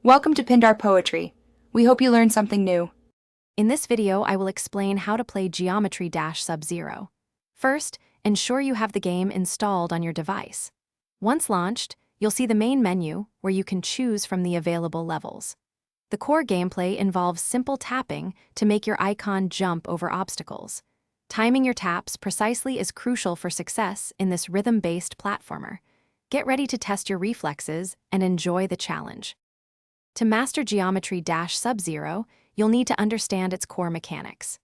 Welcome to Pindar Poetry. We hope you learned something new. In this video, I will explain how to play Geometry Dash Subzero. First, ensure you have the game installed on your device. Once launched, you'll see the main menu where you can choose from the available levels. The core gameplay involves simple tapping to make your icon jump over obstacles. Timing your taps precisely is crucial for success in this rhythm-based platformer. Get ready to test your reflexes and enjoy the challenge. To master Geometry Dash Subzero, you'll need to understand its core mechanics.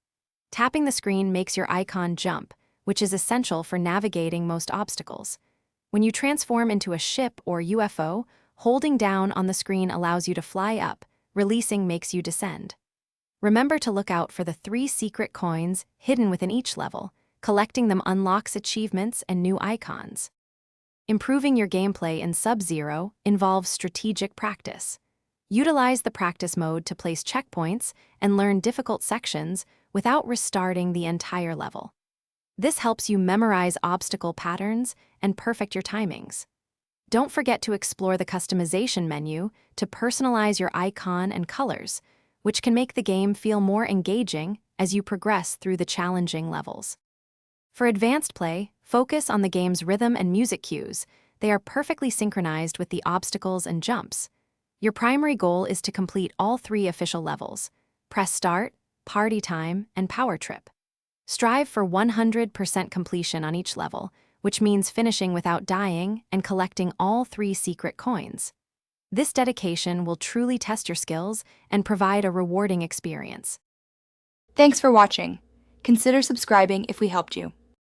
Tapping the screen makes your icon jump, which is essential for navigating most obstacles. When you transform into a ship or UFO, holding down on the screen allows you to fly up, releasing makes you descend. Remember to look out for the 3 secret coins hidden within each level. Collecting them unlocks achievements and new icons. Improving your gameplay in Subzero involves strategic practice. Utilize the practice mode to place checkpoints and learn difficult sections without restarting the entire level. This helps you memorize obstacle patterns and perfect your timings. Don't forget to explore the customization menu to personalize your icon and colors, which can make the game feel more engaging as you progress through the challenging levels. For advanced play, focus on the game's rhythm and music cues. They are perfectly synchronized with the obstacles and jumps. Your primary goal is to complete all 3 official levels: Press Start, Party Time, and Power Trip. Strive for 100% completion on each level, which means finishing without dying and collecting all 3 secret coins. This dedication will truly test your skills and provide a rewarding experience. Thanks for watching. Consider subscribing if we helped you.